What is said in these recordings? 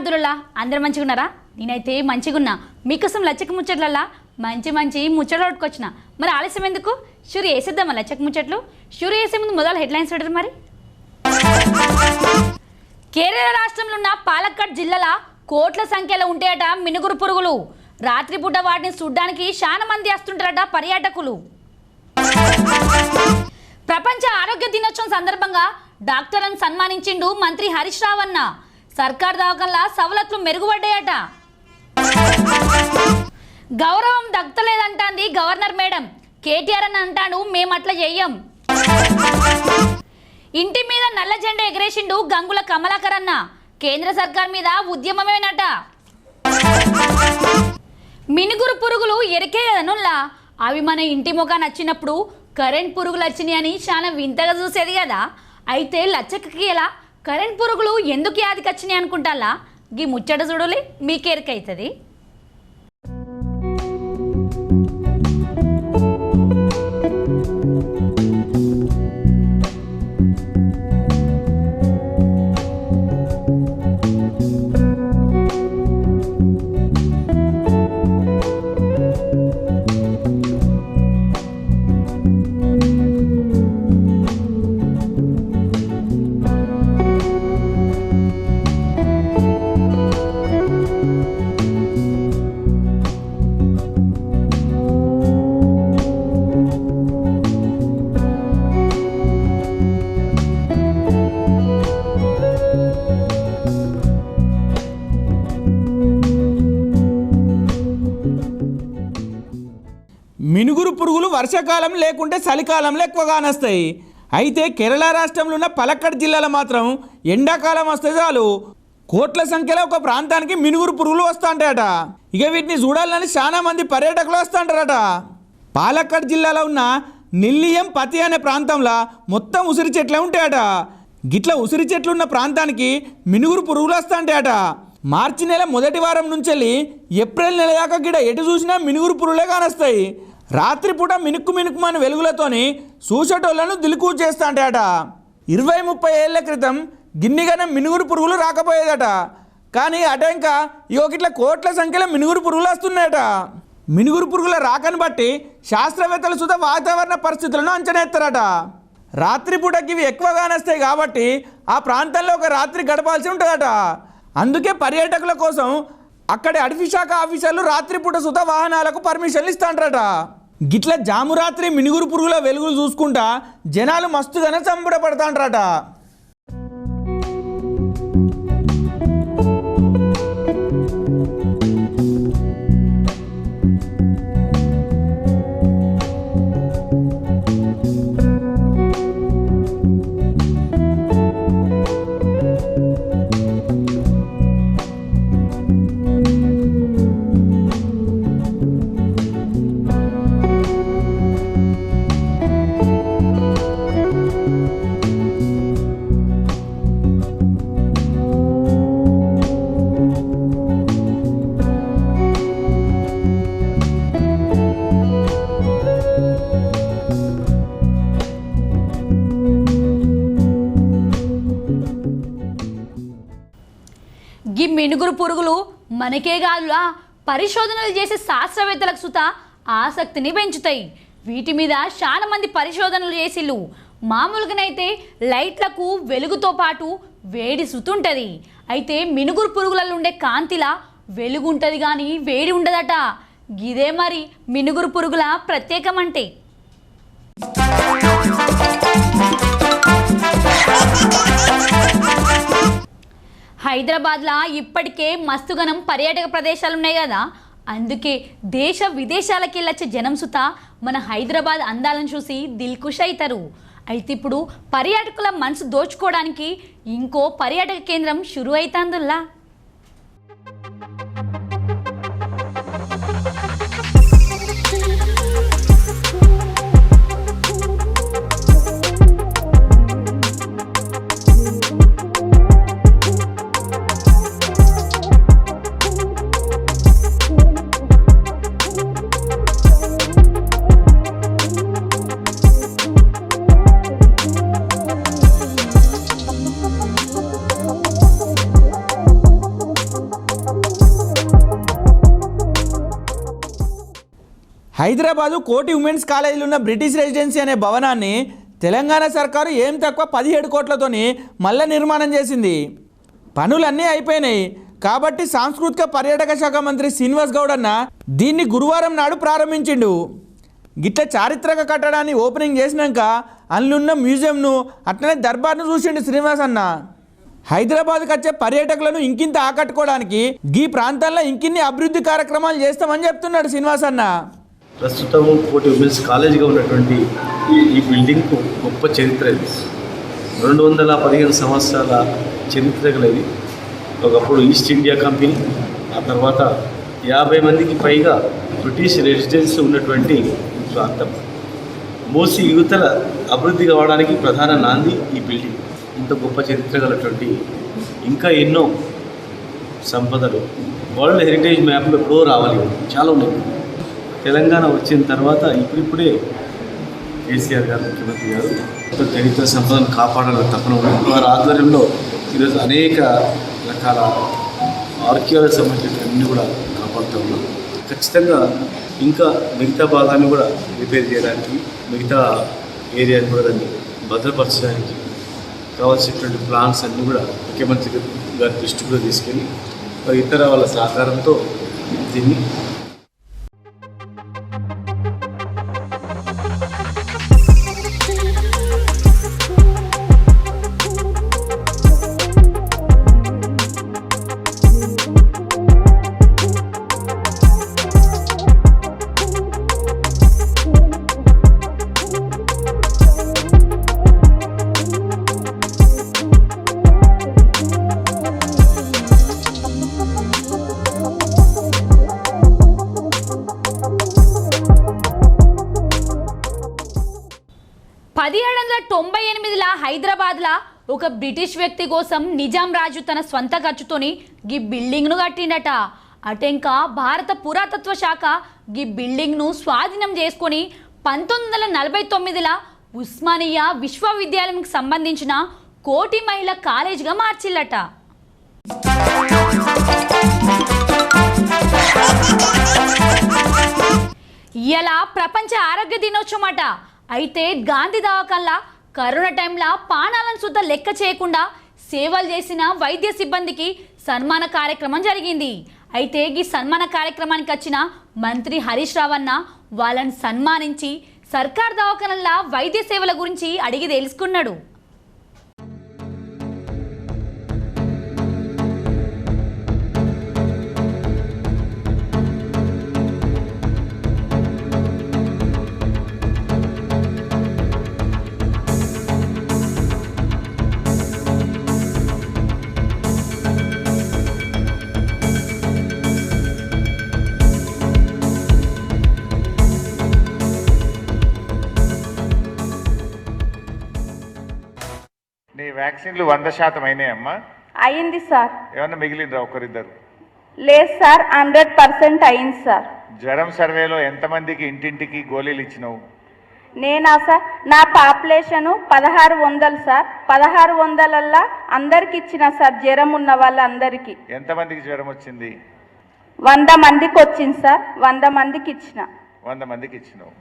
మర్దులలా అందరు మంచిగా ఉన్నారా? నేనైతే మంచిగా ఉన్నా. మీకోసం లచ్చక ముచ్చట్లలా మంచి మంచి ముచ్చట్లు పట్టుకొచ్చిన. మరి ఆలస్యం ఎందుకు? షూరు వేసేద్దామా లచ్చక ముచ్చట్లు? షూరు వేసే ముందు మొదలు హెడ్లైన్స్ చూడరు. మరి కేరళ రాష్ట్రంలో ఉన్న పాలక్కడ్ జిల్లాల కోట్ల సంఖ్యలో ఉంటాయట మినుగురు పురుగులు. రాత్రిపూట వాటిని చూడ్డానికి చాలా మంది వస్తుంటారట పర్యాటకులు. ప్రపంచ ఆరోగ్య దినోత్సవం సందర్భంగా డాక్టర్లను సన్మానించిండు మంత్రి హరీష్ రావు అన్న. సర్కార్ దవాఖానల సవలతులు మెరుగుపడ్డాయట. గౌరవం దక్కలేదంటాంది గవర్నర్ మేడం. కేటీఆర్ అని అంటాడు మేమట్లా చెయ్యం. ఇంటి మీద నల్ల జెండా ఎగరేసిండు గంగుల కమలాకర్ అన్న. కేంద్ర సర్కార్ మీద ఉద్యమమేనట. మినుగురు పురుగులు ఎరికే కదనుల్లా, అవి మన ఇంటి ముఖాన నచ్చినప్పుడు కరెంట్ పురుగులు వచ్చినాయి అని చాలా వింతగా చూసేది కదా. అయితే లచ్చక్కకి ఎలా కరెంట్ పురుగులు ఎందుకు యాదికి వచ్చినాయి అనుకుంటాలా? గీ ముచ్చట చూడలే మీకెరికైతుంది. మినుగురు పురుగులు వర్షాకాలం లేకుంటే చలికాలంలో ఎక్కువగా వస్తాయి. అయితే కేరళ రాష్ట్రంలో ఉన్న పలక్కడ్ జిల్లాలో మాత్రం ఎండాకాలం వస్తే చాలు కోట్ల సంఖ్యలో ఒక ప్రాంతానికి మినుగురు పురుగులు వస్తుంటాయట. ఇక వీటిని చూడాలని చాలా మంది పర్యాటకులు వస్తుంటారట. పాలక్కడ్ జిల్లాలో ఉన్న నెల్లియం పతి అనే ప్రాంతంలో మొత్తం ఉసిరి చెట్లే ఉంటాయట. గిట్ల ఉసిరి చెట్లు ఉన్న ప్రాంతానికి మినుగురు పురుగులు వస్తుంటాయట. మార్చి నెల మొదటి వారం నుంచి ఏప్రిల్ నెల దాకా గిడ ఎటు చూసినా మినుగురు పురుగులే కానొస్తాయి. రాత్రిపూట మినుక్కుమని వెలుగులతోని చూసేటోళ్లను దిలుకు చేస్తాంటాయట. 20-30 ఏళ్ల క్రితం గిన్నిగానే మినుగురు పురుగులు రాకపోయేదట. కానీ అటెంకా ఇట్లా కోట్ల సంఖ్యలో మినుగురు పురుగులు వస్తున్నాయట. మినుగురు పురుగుల రాకని బట్టి శాస్త్రవేత్తలు సుధా వాతావరణ పరిస్థితులను అంచనా ఎత్తారట. రాత్రిపూటకి ఇవి ఎక్కువగానే వస్తాయి కాబట్టి ఆ ప్రాంతంలో ఒక రాత్రి గడపాల్సి ఉంటుందట. అందుకే పర్యాటకుల కోసం అక్కడి అటవీ శాఖ ఆఫీసర్లు రాత్రిపూట సుధా వాహనాలకు పర్మిషన్లు ఇస్తాంటారట. గిట్ల జామురాత్రి మినుగురు పురుగుల వెలుగులు చూసుకుంటా జనాలు మస్తుగానే సంబరపడతాంటారట. ఈ మినుగురు పురుగులు మనకే కాదులా పరిశోధనలు చేసే శాస్త్రవేత్తలకు సుత ఆసక్తిని పెంచుతాయి. వీటి మీద చాలా మంది పరిశోధనలు చేసిళ్ళు. మామూలుగానైతే లైట్లకు వెలుగుతో పాటు వేడి సుతుంటుంది. అయితే మినుగురు పురుగులలో ఉండే కాంతిలా వెలుగు ఉంటుంది కానీ వేడి ఉండదట. గిదే మరి మినుగురు పురుగుల ప్రత్యేకం అంటే. హైదరాబాద్లో ఇప్పటికే మస్తుగనం పర్యాటక ప్రదేశాలు ఉన్నాయి కదా. అందుకే దేశ విదేశాలకి వెళ్ళొచ్చే జనం సుత మన హైదరాబాద్ అందాలను చూసి దిల్కుష్ అవుతారు. అయితే ఇప్పుడు పర్యాటకుల మనసు దోచుకోవడానికి ఇంకో పర్యాటక కేంద్రం షురు అవుతుందిలా. హైదరాబాదు కోటి ఉమెన్స్ కాలేజీలో ఉన్న బ్రిటిష్ రెసిడెన్సీ అనే భవనాన్ని తెలంగాణ సర్కారు ఏం తక్కువ 17 కోట్లతోని మళ్ళీ నిర్మాణం చేసింది. పనులన్నీ అయిపోయినాయి కాబట్టి సాంస్కృతిక పర్యాటక శాఖ మంత్రి శ్రీనివాస్ గౌడ్ అన్న దీన్ని గురువారం నాడు ప్రారంభించిండు. గిట్ల చారిత్రక కట్టడాన్ని ఓపెనింగ్ చేసినాక అందులోన్న మ్యూజియంను అట్లనే దర్బార్ను చూసిండు శ్రీనివాస్ అన్న. హైదరాబాద్కి వచ్చే పర్యాటకులను ఇంకింత ఆకట్టుకోవడానికి ఈ ప్రాంతాల్లో ఇంకిన్ని అభివృద్ధి కార్యక్రమాలు చేస్తామని చెప్తున్నాడు శ్రీనివాస్ అన్న. ప్రస్తుతం కోటి ఉమెన్స్ కాలేజీగా ఉన్నటువంటి ఈ బిల్డింగ్కు గొప్ప చరిత్ర ఇది. 215 సంవత్సరాల చరిత్ర గలది. ఒకప్పుడు ఈస్ట్ ఇండియా కంపెనీ, ఆ తర్వాత 50 మందికి పైగా బ్రిటిష్ రెసిడెన్స్ ఉన్నటువంటి ప్రాంతం. మూసి యువతల అభివృద్ధి కావడానికి ప్రధాన నాంది ఈ బిల్డింగ్. ఇంత గొప్ప చరిత్ర గలటువంటి ఇంకా ఎన్నో సంపదలు వరల్డ్ హెరిటేజ్ మ్యాప్లో ఎప్పుడో రావాలి, చాలా ఉన్నాయి. తెలంగాణ వచ్చిన తర్వాత ఇప్పుడిప్పుడే కేసీఆర్ గారు ముఖ్యమంత్రి గారు చరిత్ర సంపదను కాపాడాలని తపన ఉంది. వారి ఆధ్వర్యంలో ఈరోజు అనేక రకాల ఆర్కియాలజీ సంబంధించినవన్నీ కూడా కాపాడుతూ ఉన్నాం. ఖచ్చితంగా ఇంకా మిగతా భాగాన్ని కూడా రిపేర్ చేయడానికి, మిగతా ఏరియాని కూడా దాన్ని భద్రపరచడానికి కావాల్సినటువంటి ప్లాన్స్ అన్నీ కూడా ముఖ్యమంత్రి గారి దృష్టి కూడా తీసుకెళ్ళి ఇతర వాళ్ళ సహకారంతో దీన్ని హైదరాబాద్లో ఒక బ్రిటిష్ వ్యక్తి కోసం నిజాం రాజు తన స్వంత ఖర్చుతోని గీ బిల్డింగ్ను కట్టిండట. అటెంకా భారత పురాతత్వ శాఖ గీ బిల్డింగ్ను స్వాధీనం చేసుకొని 1949లో ఉస్మానియా విశ్వవిద్యాలయానికి సంబంధించిన కోటి మహిళా కాలేజీగా మార్చిల్లట. ఇలా ప్రపంచ ఆరోగ్య దినోత్సవం అట. అయితే గాంధీ దవాఖాన్లా కరోనా టైంలో పానాలను సుద్ధ లెక్క చేయకుండా సేవలు చేసిన వైద్య సిబ్బందికి సన్మాన కార్యక్రమం జరిగింది. అయితే ఈ సన్మాన కార్యక్రమానికి వచ్చిన మంత్రి హరీష్ రావు అన్న వాళ్ళని సన్మానించి సర్కార్ దవాఖానల వైద్య సేవల గురించి అడిగి తెలుసుకున్నాడు. వ్యాక్సిన్లు 100% అయినాయమ్మా? అయింది సార్. ఏమన్నా మిగిలిందా ఒకరిద్దరు? లేదు సార్, 100% అయింది సార్. జ్వరం సర్వేలో ఎంతమందికి ఇంటింటికి గోళీలు ఇచ్చినావు? నేనా సార్, నా పాపులేషన్ 1600 సార్. 1600ల్లో అందరికి ఇచ్చిన సార్, జ్వరం ఉన్న వాళ్ళందరికీ. ఎంతమందికి జ్వరం వచ్చింది? 100 మందికి వచ్చింది సార్. 100 మందికి ఇచ్చిన. 100 మందికి ఇచ్చినావు.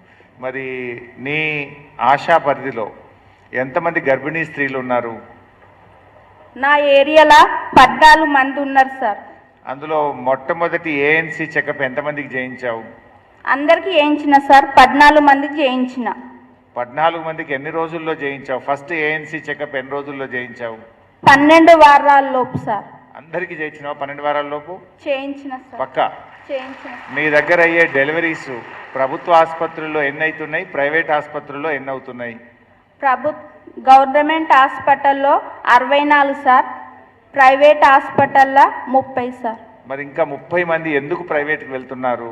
మరి నీ ఆశా పరిధిలో ఎంతమంది గర్భిణీ స్త్రీలు ఉన్నారు? నా ఏరియాలో 14 మంది ఉన్నారు సార్. అందులో మొట్టమొదటి ఏఎన్సీ చెకప్ ఎంతమందికి చేయించావు? అందరికి చేయించిన సార్, 14 మందికి చేయించిన. 14 మందికి ఎన్ని రోజుల్లో చేయించావు? ఫస్ట్ ఏఎన్సీ చెకప్ ఎన్ని రోజుల్లో చేయించావు? 12 వారాల లోపు సార్. అందరికి చేయించినావు? 12 వారాల లోపు చేయించిన సార్. పక్కా చేయించిన. మీ దగ్గర అయ్యే డెలివరీస్ ప్రభుత్వ ఆసుపత్రుల్లో ఎన్ని అవుతున్నాయి, ప్రైవేట్ ఆసుపత్రుల్లో ఎన్ని అవుతున్నాయి? గవర్నమెంట్ హాస్పిటల్లో 64 సార్, ప్రైవేట్ హాస్పిటల్లో 30 సార్. మరి ఇంకా 30 మంది ఎందుకు ప్రైవేట్కి వెళ్తున్నారు?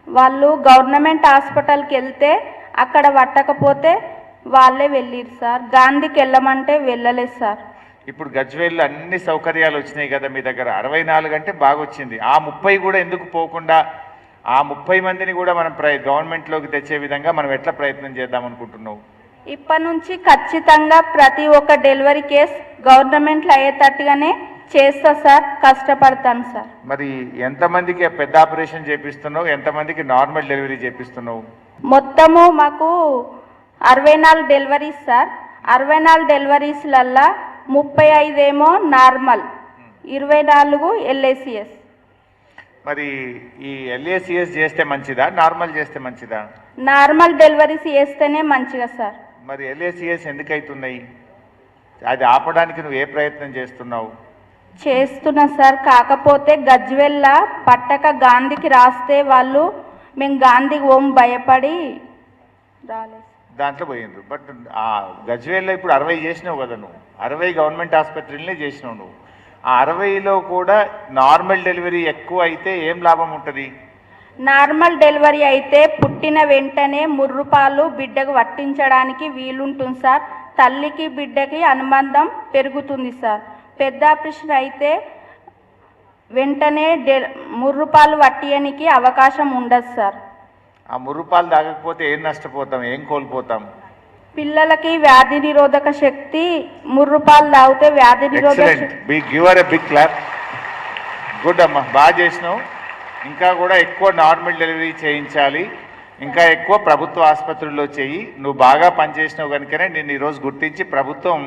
వాళ్ళు గవర్నమెంట్ హాస్పిటల్కి వెళ్తే అక్కడ పట్టకపోతే వాళ్ళే వెళ్ళిరు సార్. గాంధీకి వెళ్ళమంటే వెళ్ళలేదు సార్. ఇప్పుడు గజ్వేల్లో అన్ని సౌకర్యాలు వచ్చినాయి కదా మీ దగ్గర, 64 అంటే బాగా వచ్చింది. ఆ 30 కూడా ఎందుకు పోకుండా ఆ 30 మందిని కూడా మనం గవర్నమెంట్లోకి తెచ్చే విధంగా మనం ఎట్లా ప్రయత్నం చేద్దాం అనుకుంటున్నావు? ఇప్పటి నుంచి ఖచ్చితంగా ప్రతి ఒక్క డెలివరీ కేసు గవర్నమెంట్లో అయ్యేటట్టుగానే చేస్తా సార్, కష్టపడతాను సార్. మరి ఎంతమందికి పెద్ద ఆపరేషన్ చేపిస్తున్నావు, ఎంతమందికి నార్మల్ డెలివరీ చేపిస్తున్నావు? మొత్తము మాకు 64 డెలివరీస్ సార్. 64 డెలివరీస్లల్లా 35 ఏమో నార్మల్, 24 LACS. మరి ఈ LACS చేస్తే మంచిదా, నార్మల్ చేస్తే మంచిదా? నార్మల్ డెలివరీస్ చేస్తేనే మంచిగా సార్. మరి LACS ఎందుకు అవుతున్నాయి? అది ఆపడానికి నువ్వు ఏ ప్రయత్నం చేస్తున్నావు? చేస్తున్నా సార్. కాకపోతే గజ్వెల్ల పట్టక గాంధీకి రాస్తే వాళ్ళు మేము గాంధీకి ఓం భయపడి రాలేదు. దాంట్లో పోయిండ్రు. బట్ ఆ గజ్వేల్లో ఇప్పుడు 60 చేసినావు కదా నువ్వు, 60 గవర్నమెంట్ ఆసుపత్రులనే చేసినావు నువ్వు. ఆ 60లో కూడా నార్మల్ డెలివరీ ఎక్కువ అయితే ఏం లాభం ఉంటుంది? నార్మల్ డెలివరీ అయితే పుట్టిన వెంటనే ముర్రుపాలు బిడ్డకు పట్టించడానికి వీలుంటుంది సార్. తల్లికి బిడ్డకి అనుబంధం పెరుగుతుంది సార్. పెద్ద ఆపరేషన్ అయితే వెంటనే ముర్రుపాలు పట్టియనికి అవకాశం ఉండదు సార్. ఆ ముర్రుపాలు తాగకపోతే ఏం నష్టపోతాం, ఏం కోల్పోతాం? పిల్లలకి వ్యాధి నిరోధక శక్తి, ముర్రుపాలు తాగితే వ్యాధి నిరోధక శక్తి. Give her a big clap. Good అమ్మా, బాగా చేసినావు. ఇంకా కూడా ఎక్కువ నార్మల్ డెలివరీ చేయించాలి, ఇంకా ఎక్కువ ప్రభుత్వ ఆసుపత్రుల్లో చేయి. నువ్వు బాగా పనిచేసినావు కనుకనే నేను ఈరోజు గుర్తించి ప్రభుత్వం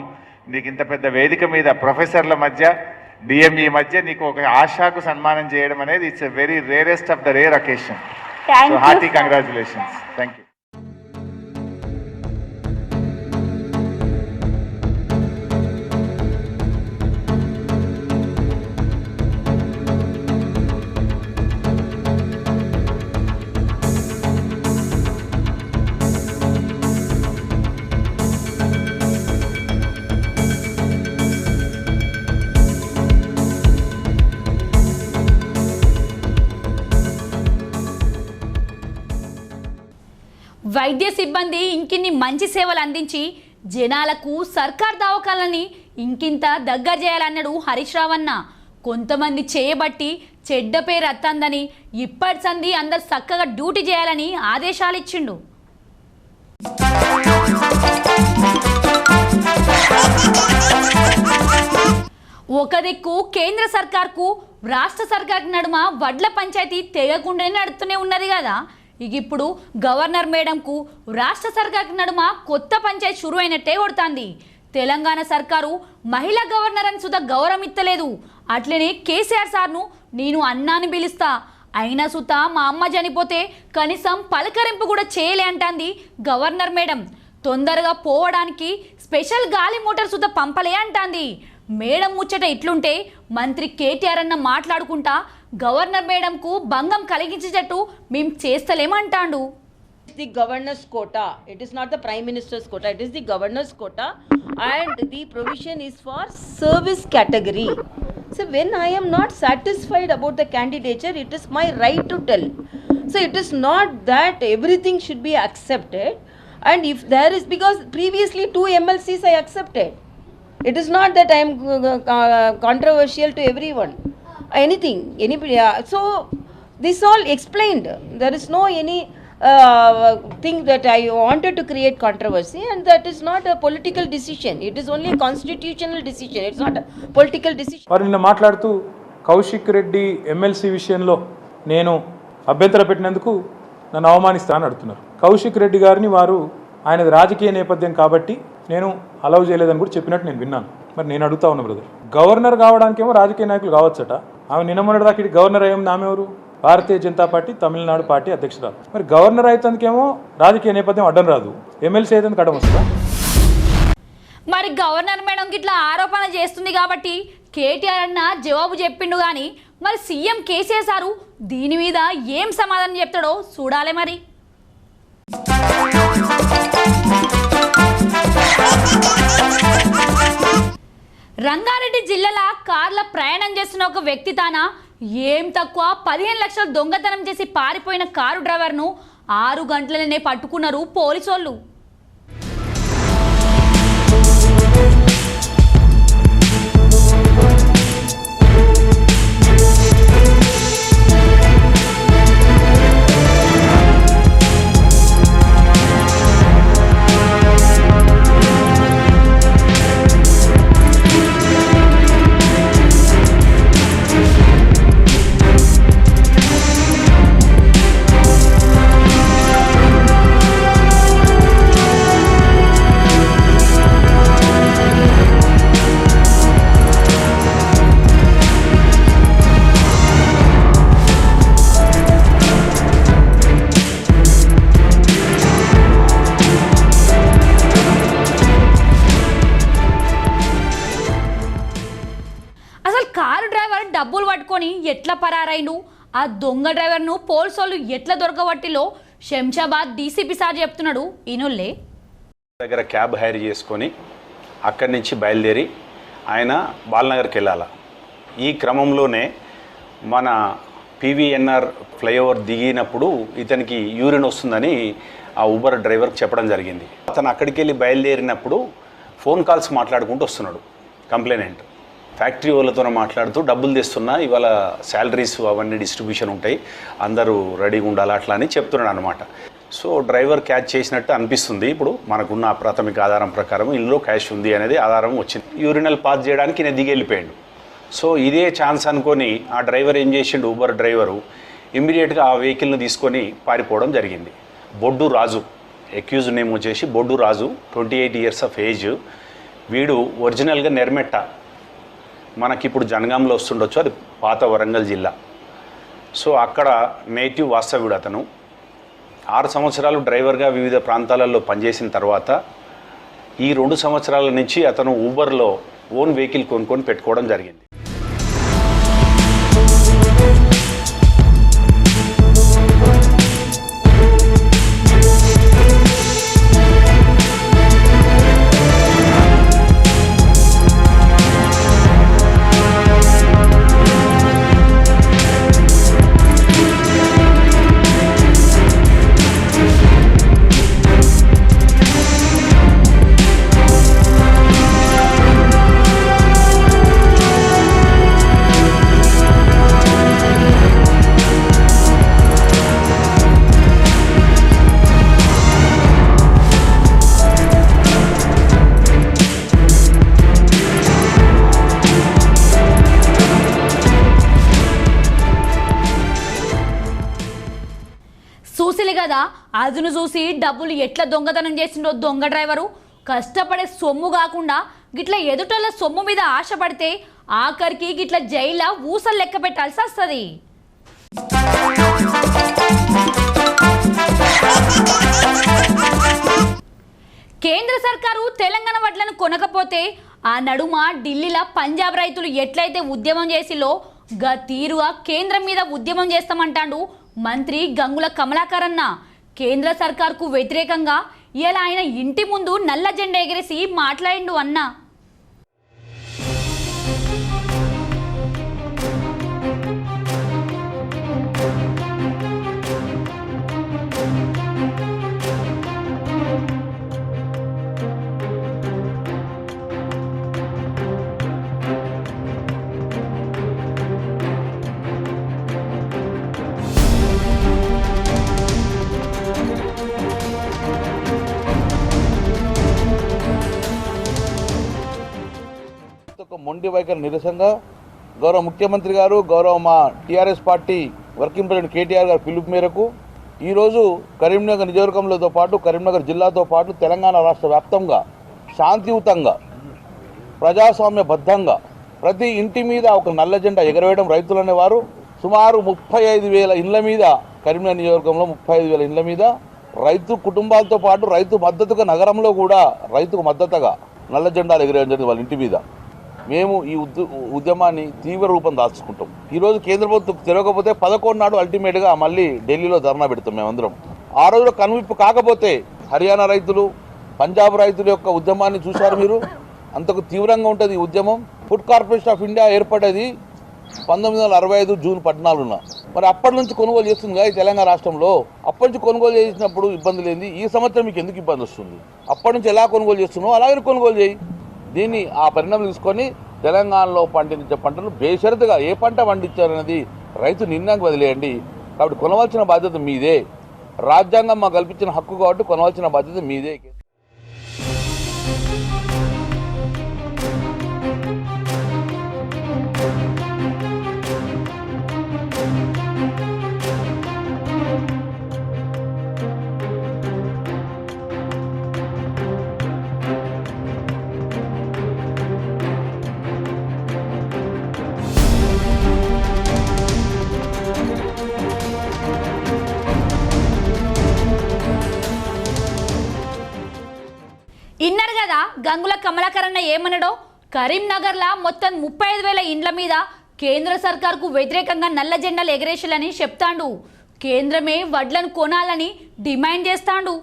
నీకు ఇంత పెద్ద వేదిక మీద ప్రొఫెసర్ల మధ్య, డిఎంఈ మధ్య నీకు ఒక ఆశాకు సన్మానం చేయడం అనేది it's a very rarest of the rare occasion. So hearty congratulations. Thank you. వైద్య సిబ్బంది ఇంకిన్ని మంచి సేవలు అందించి జనాలకు సర్కార్ దవాఖానలని ఇంకింత దగ్గర చేయాలన్నాడు హరీష్ రావు అన్న. కొంతమంది చేయబట్టి చెడ్డ పేరు అత్తందని ఇప్పటి సంది అందరు చక్కగా డ్యూటీ చేయాలని ఆదేశాలు ఇచ్చిండు. ఒక దిక్కు కేంద్ర సర్కార్కు రాష్ట్ర సర్కార్కు నడుమ వడ్ల పంచాయతీ తెగకుండానే నడుస్తూనే ఉన్నది కదా. ఇక ఇప్పుడు గవర్నర్ మేడంకు రాష్ట్ర సర్కార్కు నడుమ కొత్త పంచాయతీ షురు అయినట్టే కొడుతుంది. తెలంగాణ సర్కారు మహిళా గవర్నర్ అని సుత గౌరవం ఇత్తలేదు. అట్లనే కేసీఆర్ సార్ను నేను అన్నాని పిలుస్తా, అయినా సుత మా అమ్మ చనిపోతే కనీసం పలకరింపు కూడా చేయలే అంటాంది గవర్నర్ మేడం. తొందరగా పోవడానికి స్పెషల్ గాలి మోటార్ సుత పంపలే అంటాంది. మేడం ముచ్చట ఇట్లుంటే మంత్రి కేటీఆర్ అన్న మాట్లాడుకుంటా గవర్నర్ మేడంకు భంగం కలిగించేటట్టు మేము చేస్తలేమంటాండు. The governor's quota. It is not the prime minister's quota. It is the governor's quota, and the provision is for service category. So when I am not satisfied about the candidature, it is my right to tell. So it is not that everything should be accepted, and if there is, because previously 2 MLCs I accepted. It is not that I am controversial to everyone. Anything, anybody. So this all explained. There is no any thing that I wanted to create controversy, and that is not a political decision. It is only a constitutional decision. It's not a political decision. వారు నిన్న మాట్లాడుతూ Kaushik Reddy MLC విషయంలో నేను అభ్యంతర పెట్టినందుకు నన్ను అవమానిస్తానని అడుగుతున్నారు. కౌశిక్ రెడ్డి గారిని వారు ఆయనది రాజకీయ నేపథ్యం కాబట్టి నేను అలౌ చేయలేదని కూడా చెప్పినట్టు నేను విన్నాను. మరి నేను అడుగుతా ఉన్నా బ్రదర్, గవర్నర్ కావడానికేమో రాజకీయ నాయకులు కావచ్చట. ఆమె నిన్న మొన్నటి దాకా గవర్నర్ అయ్యాం, ఆమె ఎవరు? భారతీయ జనతా పార్టీ తమిళనాడు పార్టీ అధ్యక్షురాలు. మరి గవర్నర్ అయితేందుకేమో రాజకీయ నేపథ్యం అడ్డం రాదు, ఎమ్మెల్సీ అయితే అడ్డం వస్తుందా? మరి గవర్నర్ మేడం ఇట్లా ఆరోపణ చేస్తుంది కాబట్టి కేటీఆర్ అన్న జవాబు చెప్పిండు కానీ మరి సీఎం కేసీఆర్ సారు దీని మీద ఏం సమాధానం చెప్తాడో చూడాలి. మరి రంగారెడ్డి జిల్లాల కార్ల ప్రయాణం చేస్తున్న ఒక వ్యక్తి తాన ఏం తక్కువ 15 లక్షలు దొంగతనం చేసి పారిపోయిన కారు డ్రైవర్ను 6 గంటలనే పట్టుకున్నారు పోలీసోళ్ళు. ఎట్లా పరారైండు, ఆ దొంగ డ్రైవర్ను పోలీసోళ్ళు ఎట్లా దొరకబట్టిలో శంషాబాద్ డీసీపీ సార్ చెప్తున్నాడు. ఈనొల్లే దగ్గర క్యాబ్ హైర్ చేసుకొని అక్కడి నుంచి బయలుదేరి ఆయన బాలనగర్కి వెళ్ళాలి. ఈ క్రమంలోనే మన పీవీఎన్ఆర్ ఫ్లైఓవర్ దిగినప్పుడు ఇతనికి యూరిన్ వస్తుందని ఆ ఊబర్ డ్రైవర్కి చెప్పడం జరిగింది. అతను అక్కడికి వెళ్ళి బయలుదేరినప్పుడు ఫోన్ కాల్స్ మాట్లాడుకుంటూ వస్తున్నాడు కంప్లైనెంట్. ఫ్యాక్టరీ వాళ్ళతో మాట్లాడుతూ డబ్బులు తెస్తున్నా, ఇవాళ శాలరీస్ అవన్నీ డిస్ట్రిబ్యూషన్ ఉంటాయి, అందరూ రెడీగా ఉండాలి అట్లా అని చెప్తున్నాడు అనమాట. సో డ్రైవర్ క్యాచ్ చేసినట్టు అనిపిస్తుంది. ఇప్పుడు మనకున్న ప్రాథమిక ఆధారం ప్రకారం ఇందులో క్యాష్ ఉంది అనేది ఆధారం వచ్చింది. యూరినల్ పాస్ చేయడానికి నేను దిగి వెళ్ళిపోయాడు. సో ఇదే ఛాన్స్ అనుకొని ఆ డ్రైవర్ ఏం చేసిండు, ఊబర్ డ్రైవరు ఇమ్మీడియట్గా ఆ వెహికల్ని తీసుకొని పారిపోవడం జరిగింది. బొడ్డు రాజు, అక్యూజ్ నేమ్ వచ్చేసి బొడ్డు రాజు, 28 years ఆఫ్ ఏజ్. వీడు ఒరిజినల్గా నెర్మెట్ట, మనకిప్పుడు జనగాంలో వస్తుండొచ్చు, అది పాత వరంగల్ జిల్లా. సో అక్కడ నేటివ్ వాస్తవ్యుడు అతను. 6 సంవత్సరాలు డ్రైవర్గా వివిధ ప్రాంతాలలో పనిచేసిన తర్వాత ఈ 2 సంవత్సరాల నుంచి అతను ఊబర్లో ఓన్ వెహికల్ కొనుక్కొని పెట్టుకోవడం జరిగింది. చూసిలే కదా, అదును చూసి డబ్బులు ఎట్లా దొంగతనం చేసిండో దొంగ డ్రైవరు. కష్టపడే సొమ్ము కాకుండా గిట్ల ఎదుటోళ్ళ సొమ్ము మీద ఆశపడితే ఆఖరికి గిట్ల జైల్లో ఊసలు లెక్క పెట్టాల్సి వస్తుంది. కేంద్ర సర్కారు తెలంగాణ వడ్లను కొనకపోతే ఆ నడుమ ఢిల్లీలో పంజాబ్ రైతులు ఎట్లయితే ఉద్యమం చేసిలో గా తీరుగా కేంద్రం మీద ఉద్యమం చేస్తామంటాడు మంత్రి గంగుల కమలాకర్ అన్న. కేంద్ర సర్కార్కు వ్యతిరేకంగా ఇలా ఆయన ఇంటి ముందు నల్ల జెండా ఎగిరేసి మాట్లాడిండు అన్న. మొండి వైఖరి నిరసనగా గౌరవ ముఖ్యమంత్రి గారు, గౌరవ మా TRS party working president KTR గారి పిలుపు మేరకు ఈరోజు కరీంనగర్ నియోజకవర్గంతో పాటు కరీంనగర్ జిల్లాతో పాటు తెలంగాణ రాష్ట్ర వ్యాప్తంగా శాంతియుతంగా ప్రజాస్వామ్యబద్ధంగా ప్రతి ఇంటి మీద ఒక నల్ల జెండా ఎగరవేయడం రైతులు అనేవారు సుమారు 35,000 ఇండ్ల మీద కరీంనగర్ నియోజకవర్గంలో 35,000 ఇండ్ల మీద రైతు కుటుంబాలతో పాటు రైతు మద్దతుగా నగరంలో కూడా రైతుకు మద్దతుగా నల్ల జెండాలు ఎగరేయడం జరిగింది వాళ్ళ ఇంటి మీద. మేము ఈ ఉద్యమాన్ని తీవ్ర రూపం దాల్చుకుంటాం. ఈరోజు కేంద్ర ప్రభుత్వం తిరగకపోతే 11 నాడు అల్టిమేట్గా మళ్ళీ ఢిల్లీలో ధర్నా పెడతాం మేమందరం. ఆ రోజులో కనువిప్పు కాకపోతే హర్యానా రైతులు, పంజాబ్ రైతుల యొక్క ఉద్యమాన్ని చూశారు మీరు. అంతకు తీవ్రంగా ఉంటుంది ఈ ఉద్యమం. ఫుడ్ కార్పొరేషన్ ఆఫ్ ఇండియా ఏర్పడేది 1965 జూన్ 14న. మరి అప్పటి నుంచి కొనుగోలు చేస్తుంది కదా ఈ తెలంగాణ రాష్ట్రంలో. అప్పటి నుంచి కొనుగోలు చేసినప్పుడు ఇబ్బంది లేని ఈ సంవత్సరం మీకు ఎందుకు ఇబ్బంది వస్తుంది? అప్పటి నుంచి ఎలా కొనుగోలు చేస్తున్నావు అలాగే కొనుగోలు చేయి. దీన్ని ఆ పరిణామం తీసుకొని తెలంగాణలో పండించే పంటలు బేషరతుగా ఏ పంట పండించారనేది రైతు నిర్ణయానికి వదిలేయండి. కాబట్టి కొనవలసిన బాధ్యత మీదే. రాజ్యాంగం మాకు కల్పించిన హక్కు కాబట్టి కొనవలసిన బాధ్యత మీదే. ఇన్నర్ కదా గంగుల కమలాకర్ అన్న ఏమన్నాడో. కరీంనగర్లో మొత్తం 35,000 ఇండ్ల మీద కేంద్ర సర్కార్కు వ్యతిరేకంగా నల్ల జెండాలు ఎగరేసాలని చెప్తాండు. కేంద్రమే వడ్లను కొనాలని డిమాండ్ చేస్తాండు.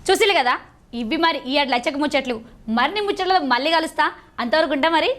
చూసిలే కదా, ఇవి మరి ఈ లచ్చక ముచ్చట్లు. మరిన్ని ముచ్చట్లు మళ్ళీ కలుస్తా. అంతవరకు ఉంటా మరి.